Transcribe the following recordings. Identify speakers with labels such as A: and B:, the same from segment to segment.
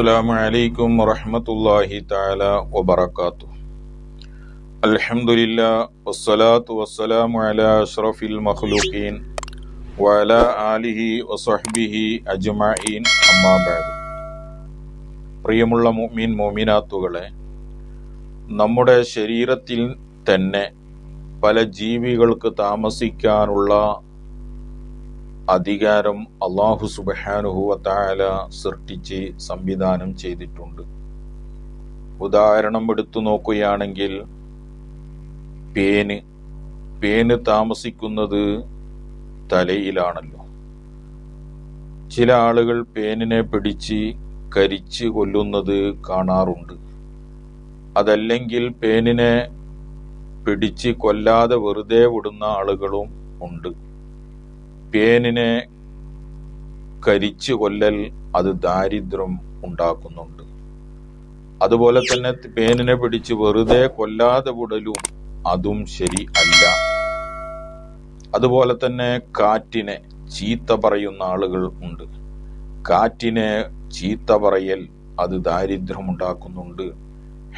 A: അസ്സലാമു അലൈക്കും വറഹ്മത്തുള്ളാഹി തആല വബറകാതുഹു. അൽഹംദുലില്ലാഹ് വസ്സലാത്തു വസ്സലാമു അലാ അഷ്റഫിൽ മഖ്ലൂഖീൻ വഅലാ ആലിഹി വസ്വഹ്ബിഹി അജ്മഈൻ. അമ്മാ ബഅദ്. പ്രിയമുള്ള മുഅ്മിൻ മുഅ്മിനാത്തുകളെ, നമ്മുടെ ശരീരത്തിൽ തന്നെ പല ജീവികൾക്ക് താമസിക്കാനുള്ള അധികാരം അല്ലാഹു സുബ്ഹാനഹു വ തആല സൃഷ്ടിച്ച് സംവിധാനം ചെയ്തിട്ടുണ്ട്. ഉദാഹരണം എടുത്തു നോക്കുകയാണെങ്കിൽ പേന് താമസിക്കുന്നത് തലയിലാണല്ലോ. ചില ആളുകൾ പേനിനെ പിടിച്ച് കരിച്ച് കൊല്ലുന്നത് കാണാറുണ്ട്. അതല്ലെങ്കിൽ പേനിനെ പിടിച്ച് കൊല്ലാതെ വെറുതെ വിടുന്ന ആളുകളും ഉണ്ട്. പേനിനെ കരിച്ചു കൊല്ലൽ അത് ദാരിദ്ര്യം ഉണ്ടാക്കുന്നുണ്ട്. അതുപോലെ തന്നെ പേനിനെ പിടിച്ച് വെറുതെ കൊല്ലാതെ വിടലും അതും ശരി അല്ല. അതുപോലെ തന്നെ കാറ്റിനെ ചീത്ത പറയുന്ന ആളുകൾ ഉണ്ട്. കാറ്റിനെ ചീത്ത പറയൽ അത് ദാരിദ്ര്യം ഉണ്ടാക്കുന്നുണ്ട്.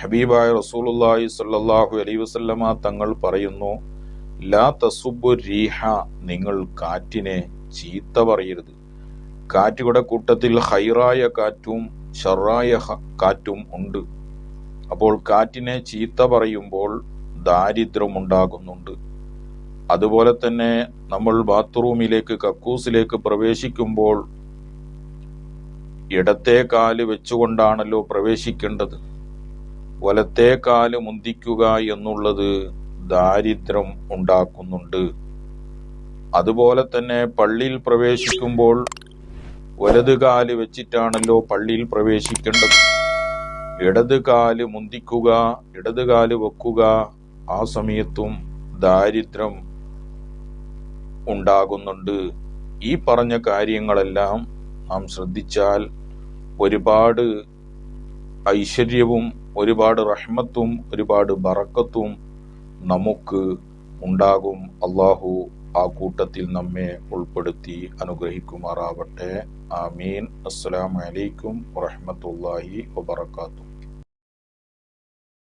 A: ഹബീബായ റസൂലുള്ളാഹി സ്വല്ലല്ലാഹു അലൈഹി വസല്ലമ തങ്ങൾ പറയുന്നു, ലാ തസുബ്ബു റീഹ, നിങ്ങൾ കാറ്റിനെ ചീത്ത പറയരുത്. കാറ്റുകളുടെ കൂട്ടത്തിൽ ഹൈറായ കാറ്റും ഷറായ കാറ്റും ഉണ്ട്. അപ്പോൾ കാറ്റിനെ ചീത്ത പറയുമ്പോൾ ദാരിദ്ര്യം ഉണ്ടാകുന്നുണ്ട്. അതുപോലെ തന്നെ നമ്മൾ ബാത്റൂമിലേക്ക് കക്കൂസിലേക്ക് പ്രവേശിക്കുമ്പോൾ ഇടത്തെ കാല് വെച്ചുകൊണ്ടാണല്ലോ പ്രവേശിക്കേണ്ടത്. വലത്തെ കാല് മുന്തിക്കുക എന്നുള്ളത് ദാരിദ്ര്യം ഉണ്ടാക്കുന്നുണ്ട്. അതുപോലെ തന്നെ പള്ളിയിൽ പ്രവേശിക്കുമ്പോൾ വലത് കാല് വെച്ചിട്ടാണല്ലോ പള്ളിയിൽ പ്രവേശിക്കേണ്ടത്. ഇടത് കാല് മുന്തിക്കുക, ഇടത് കാല് വെക്കുക, ആ സമയത്തും ദാരിദ്ര്യം ഉണ്ടാകുന്നുണ്ട്. ഈ പറഞ്ഞ കാര്യങ്ങളെല്ലാം നാം ശ്രദ്ധിച്ചാൽ ഒരുപാട് ഐശ്വര്യവും ഒരുപാട് റഹ്മത്തും ഒരുപാട് ബറക്കത്തും നമുക്ക് ഉണ്ടാകും. അള്ളാഹു ആ കൂട്ടത്തിൽ നമ്മെ ഉൾപ്പെടുത്തി അനുഗ്രഹിക്കുമാറാവട്ടെ. ആമീൻ. അസ്സലാമു അലൈക്കും വറഹ്മത്തുള്ളാഹി വബറകാതുഹു.